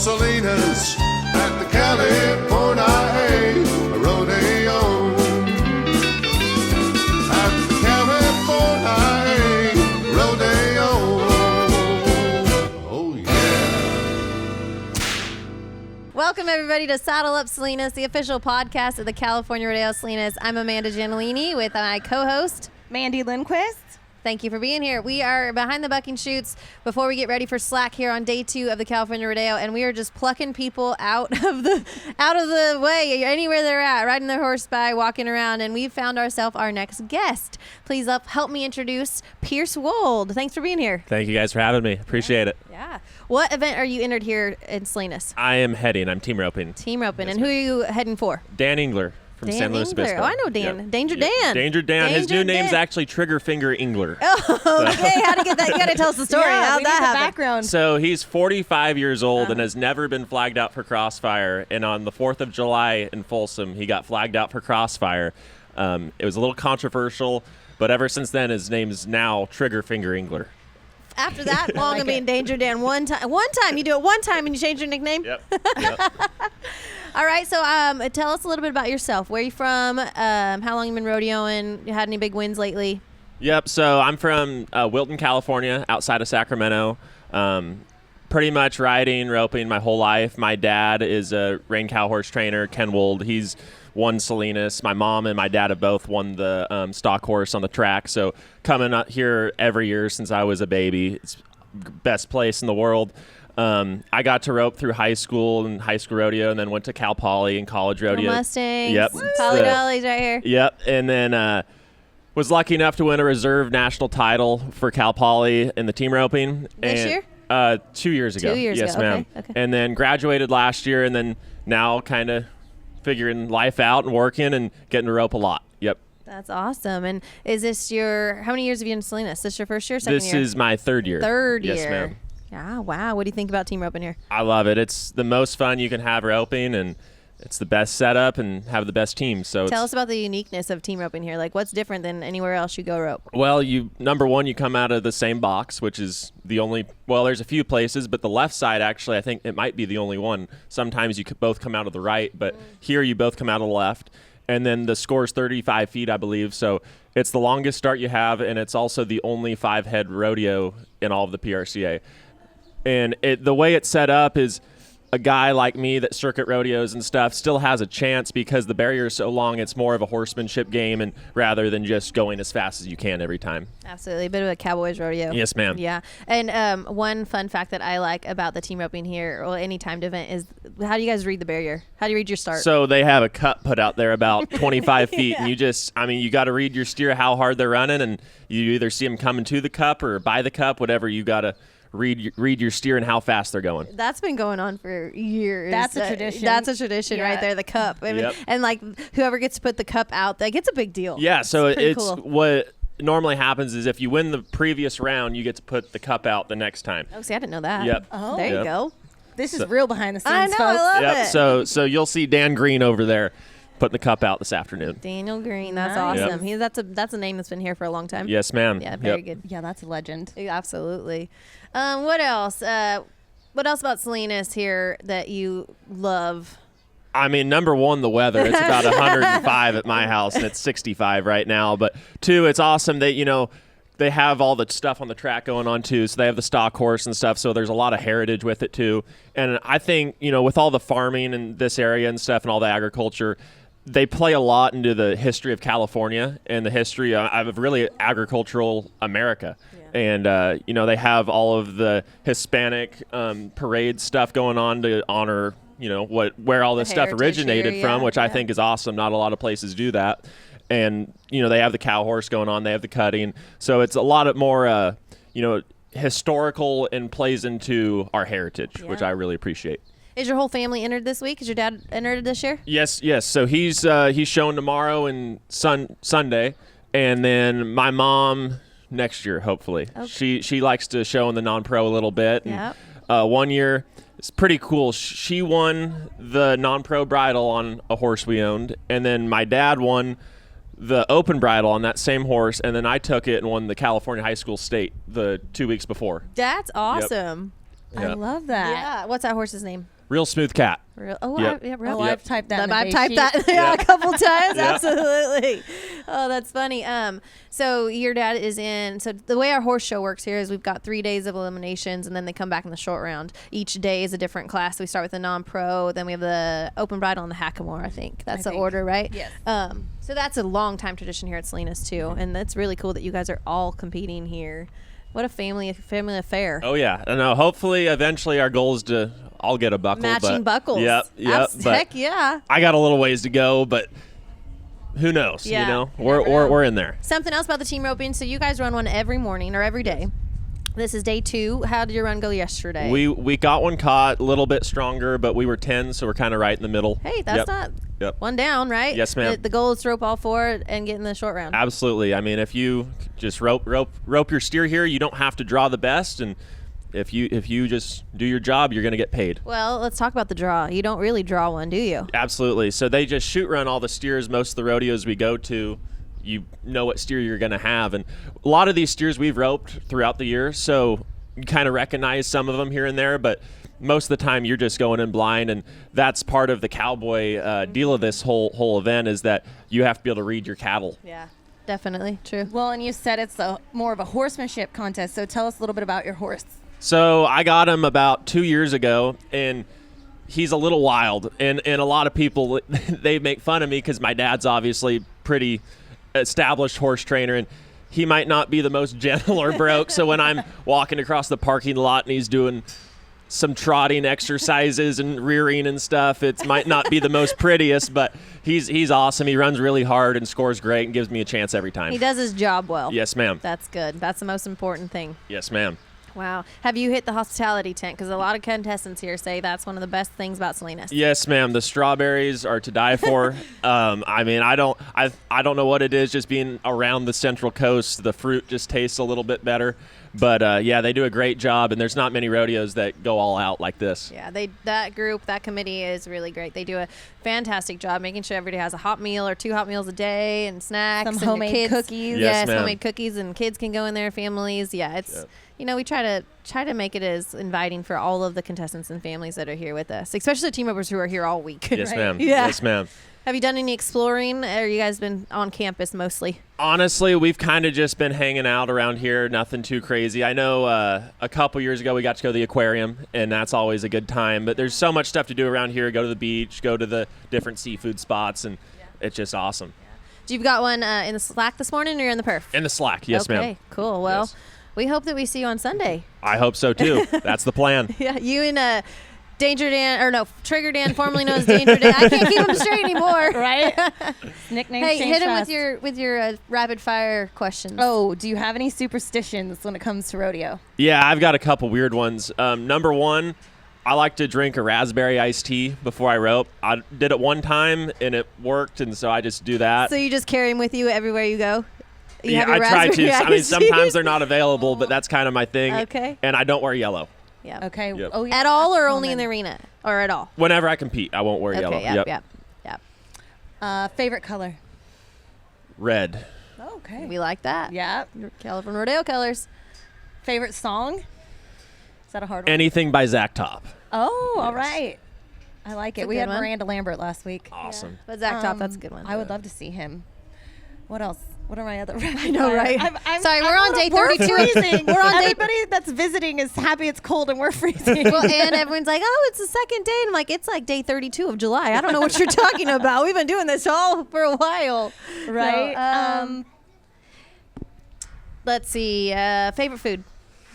Salinas at the California rodeo. At the California rodeo. Oh, yeah. Welcome, everybody, to Saddle Up Salinas, the official podcast of the California Rodeo Salinas. I'm Amanda Giannolini with my co-host, Mandy Lindquist. Thank you for being here. We are behind the bucking chutes before we get ready for slack here on day 2 of the California Rodeo, and we are just plucking people out of the way, anywhere they're at, riding their horse by, walking around, and we've found ourselves our next guest. Please help me introduce Pierce Wold. Thanks for being here. Thank you guys for having me. Appreciate it. Yeah. What event are you entered here in Salinas? I am heading. I'm team roping. Team roping. And who are you heading for? Dan Engler from Dan San Luis Engler. Obispo. Oh, I know Dan. Yep. Danger Yep. Dan. Danger Dan. His Danger new name's Dan. actually Trigger Finger Engler. Oh, okay. How'd you get that? You got to tell us the story. Yeah, How'd we that need the happen? background. So he's 45 years old and has never been flagged out for crossfire. And on the 4th of July in Folsom, he got flagged out for crossfire. It was a little controversial, but ever since then, his name's now Trigger Finger Engler. After that long of being Danger Dan, one time you do it one time and you change your nickname. Yep. All right, so tell us a little bit about yourself. Where are you from? How long you been rodeoing? You had any big wins lately? Yep. So I'm from Wilton, California, outside of Sacramento. Pretty much riding, roping my whole life. My dad is a rein cow horse trainer, Ken Wold. He's won Salinas. My mom and my dad have both won the stock horse on the track. So coming out here every year since I was a baby, it's best place in the world. I got to rope through high school and high school rodeo, and then went to Cal Poly and college rodeo. Little Mustangs. Yep. Polly Dollies right here. Yep. And then was lucky enough to win a reserve national title for Cal Poly in the team roping. This year? 2 years ago. 2 years yes, ago. ma'am. Okay. And then graduated last year, and then now kind of figuring life out and working and getting to rope a lot. Yep. That's awesome. And is this how many years have you been in Salinas? Is this your first year, second This year? is my third year. Third year. Yes, ma'am. Ah, wow. What do you think about team roping here? I love it. It's the most fun you can have roping, and it's the best setup and have the best team. So Tell us about the uniqueness of team roping here. Like, what's different than anywhere else you go rope? Well, number one, you come out of the same box, which is the only. Well, there's a few places, but the left side actually, I think it might be the only one. Sometimes you could both come out of the right, but here you both come out of the left. And then the score's 35 feet, I believe. So it's the longest start you have, and it's also the only 5-head rodeo in all of the PRCA. And the way it's set up is a guy like me that circuit rodeos and stuff still has a chance because the barrier is so long. It's more of a horsemanship game, and rather than just going as fast as you can every time. Absolutely. A bit of a cowboys rodeo. Yes, ma'am. Yeah. And one fun fact that I like about the team roping here, or any timed event, is how do you guys read the barrier? How do you read your start? So they have a cup put out there about 25 feet, and you got to read your steer how hard they're running, and you either see them coming to the cup or by the cup, whatever. You got to read your steer and how fast they're going. That's been going on for years. That's a tradition. That's a tradition right there, the cup. I mean, Yep. And like whoever gets to put the cup out, that gets a big deal. Yeah, so pretty it's cool. what normally happens is if you win the previous round, you get to put the cup out the next time. Oh, see, I didn't know that. Yep. Oh. There you Yep. go. This is real behind the scenes, I know, folks. I love it. So you'll see Dan Green over there putting the cup out this afternoon. Daniel Green, that's Nice. awesome. Yep. That's a name that's been here for a long time. Yes, ma'am. Yeah, very Yep. good. Yeah, that's a legend. Absolutely. What else? What else about Salinas here that you love? I mean, number one, the weather. It's about 105 at my house, and it's 65 right now. But two, it's awesome that, they have all the stuff on the track going on, too. So they have the stock horse and stuff. So there's a lot of heritage with it, too. And I think, with all the farming in this area and stuff and all the agriculture, they play a lot into the history of California and the history of really agricultural America. Yeah. And, they have all of the Hispanic parade stuff going on to honor, where all this stuff originated from, which I think is awesome. Not a lot of places do that. And, they have the cow horse going on. They have the cutting. So it's a lot of more, historical and plays into our heritage, which I really appreciate. Is your whole family entered this week? Is your dad entered this year? Yes. So he's showing tomorrow and Sunday, and then my mom next year, hopefully. Okay. She likes to show in the non-pro a little bit. Yeah. 1 year, it's pretty cool. She won the non-pro bridle on a horse we owned, and then my dad won the open bridle on that same horse, and then I took it and won the California High School State the 2 weeks before. That's awesome. I Yeah. love that. Yeah. What's that horse's name? Real smooth cat. Real, oh, Yep. real. Oh, I've typed that. in the I've base typed sheet. that Yeah. a couple times. Yeah. Absolutely. Oh, that's funny. So your dad is in. So the way our horse show works here is we've got 3 days of eliminations, and then they come back in the short round. Each day is a different class. We start with the non-pro, then we have the open bridle and the hackamore. I think that's the think. order, right? Yes. So that's a long time tradition here at Salinas too, and that's really cool that you guys are all competing here. What a family affair. Oh yeah, I know. Hopefully, eventually, our goal is to all get a buckle. Matching but, buckles. Yep. But Heck yeah. I got a little ways to go, but who knows? Yeah. You know, You never know. we're in there. Something else about the team roping. So you guys run one every morning or every day. This is day 2. How did your run go yesterday? We got one caught, a little bit stronger, but we were 10, so we're kind of right in the middle. Hey, that's Yep. not Yep. one down, right? Yes, ma'am. The goal is to rope all 4 and get in the short round. Absolutely. I mean, if you just rope your steer here, you don't have to draw the best, and if you just do your job, you're going to get paid. Well, let's talk about the draw. You don't really draw one, do you? Absolutely. So they just shoot run all the steers. Most of the rodeos we go to, you know what steer you're going to have, and a lot of these steers we've roped throughout the year, so you kind of recognize some of them here and there, but most of the time you're just going in blind, and that's part of the cowboy deal of this whole event is that you have to be able to read your cattle. Yeah, definitely true. Well, and you said it's more of a horsemanship contest, so tell us a little bit about your horse. So I got him about 2 years ago, and he's a little wild, and a lot of people, they make fun of me because my dad's obviously pretty established horse trainer, and he might not be the most gentle or broke. So when I'm walking across the parking lot and he's doing some trotting exercises and rearing and stuff, it might not be the most prettiest, but he's awesome. He runs really hard and scores great and gives me a chance every time. He does his job well. Yes, ma'am. That's good. That's the most important thing. Yes, ma'am. Wow. Have you hit the hospitality tent? Because a lot of contestants here say that's one of the best things about Salinas. Yes, ma'am. The strawberries are to die for. I mean, I don't know what it is. Just being around the Central Coast, the fruit just tastes a little bit better. But yeah, they do a great job, and there's not many rodeos that go all out like this. Yeah, that committee is really great. They do a fantastic job making sure everybody has a hot meal or 2 hot meals a day and snacks. Some and homemade kids, cookies. Yes, ma'am. homemade cookies, and kids can go in there, families. Yeah, it's Yep. we try to make it as inviting for all of the contestants and families that are here with us, especially the team members who are here all week. Yes, Right. ma'am. Yeah. Yes, ma'am. Have you done any exploring, or you guys been on campus mostly? Honestly, we've kind of just been hanging out around here, nothing too crazy. I know a couple years ago we got to go to the aquarium, and that's always a good time. But there's so much stuff to do around here. Go to the beach, go to the different seafood spots, and it's just awesome. You've got one in the slack this morning, or you're in the perf? In the slack, yes, okay, ma'am. cool. Well, Yes. we hope that we see you on Sunday. I hope so too. That's the plan. Yeah, you and Danger Dan, or no, Trigger Dan, formerly known as Danger Dan. I can't keep him straight anymore. Right? Nicknames Hey, change hit him fast. with your rapid fire questions. Oh, do you have any superstitions when it comes to rodeo? Yeah, I've got a couple weird ones. Number one, I like to drink a raspberry iced tea before I rope. I did it one time and it worked, and so I just do that. So you just carry him with you everywhere you go? You Yeah, have your I try raspberry to. I mean, iced tea? sometimes they're not available, but that's kind of my thing. Okay. And I don't wear yellow. Yeah. Okay. Yep. Oh, yeah. At all, or that's only in the common. arena, or at all? Whenever I compete, I won't wear yellow. Okay. Yep. Favorite color? Red. Okay. We like that. Yeah. Your California Rodeo colors. Favorite song? Is that a hard one? Anything by Zach Top. Oh, all Yes. right. I like It's it. a We good had one. Miranda Lambert last week. Awesome. But Zach Top, that's a good one. I would love to see him. What else? What are my other? I know, right? Sorry, we're on day 32. We're freezing. We're on day- Everybody that's visiting is happy it's cold and we're freezing. Well, and everyone's like, "Oh, it's the second day." And I'm like, "It's like day 32 of July. I don't know what you're talking about. We've been doing this all for a while." right? So, let's see. Favorite food?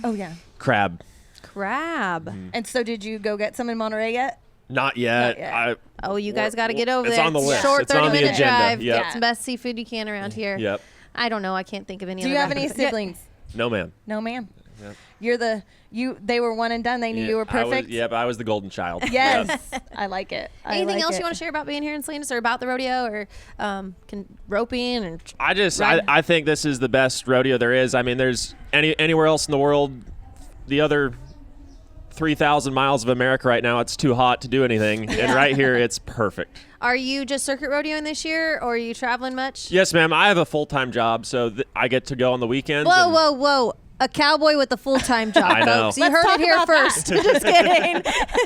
Oh yeah. Crab. Crab. And so, did you go get some in Monterey yet? Not yet. Not yet. I, Oh, you guys got to get over It's there. on the It's a list. short It's on the 30-minute agenda. drive. Yep. Get some best seafood you can around here. Yep. I don't know. I can't think of any. Do you other have any rapid- Yeah. siblings? No, ma'am. No, ma'am. Yep. They were one and done. They knew you were perfect. I was the golden child. Yes. Yep. I like it. Anything else you want to share about being here in Salinas, or about the rodeo, or roping? And I think this is the best rodeo there is. I mean, there's anywhere else in the world, the other 3,000 miles of America right now, it's too hot to do anything. And right here, it's perfect. are you just circuit rodeoing this year, or are you traveling much? Yes, ma'am. I have a full-time job, so I get to go on the weekends. Whoa, and- whoa, whoa! a cowboy with a full-time job, I know. folks. You Let's heard talk it here about that. first. Just kidding.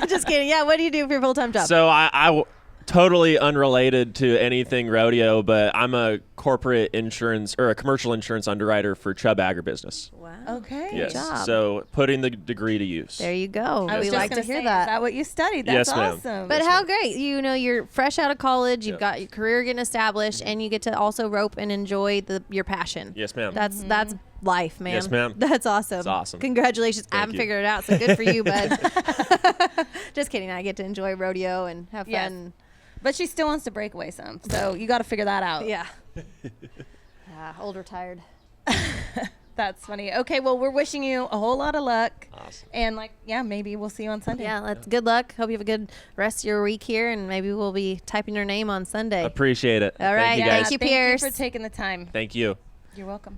Just kidding. Yeah, what do you do for your full-time job? So I totally unrelated to anything rodeo, but I'm a corporate insurance or a commercial insurance underwriter for Chubb Agribusiness. wow. Okay. Yes. job. So putting the degree to use. There you go. I was We just like to gonna hear say, that. Is that what you studied? That's Yes, ma'am. awesome. But how great. You know, you're fresh out of college. You've Yep. got your career getting established, and you get to also rope and enjoy your passion. Yes, ma'am. That's life, man. Yes, ma'am. That's awesome. It's awesome. Congratulations. I haven't you. figured it out, so good for you, bud. Just kidding. I get to enjoy rodeo and have Yes. fun. But she still wants to break away some, so you got to figure that out. Yeah. Old retired. That's funny. Okay, well, we're wishing you a whole lot of luck. Awesome. And maybe we'll see you on Sunday. Yeah, good luck. Hope you have a good rest of your week here, and maybe we'll be typing your name on Sunday. Appreciate it. All right, Thank you yeah, guys. thank you, Thank Pierce. you for taking the time. Thank you. You're welcome.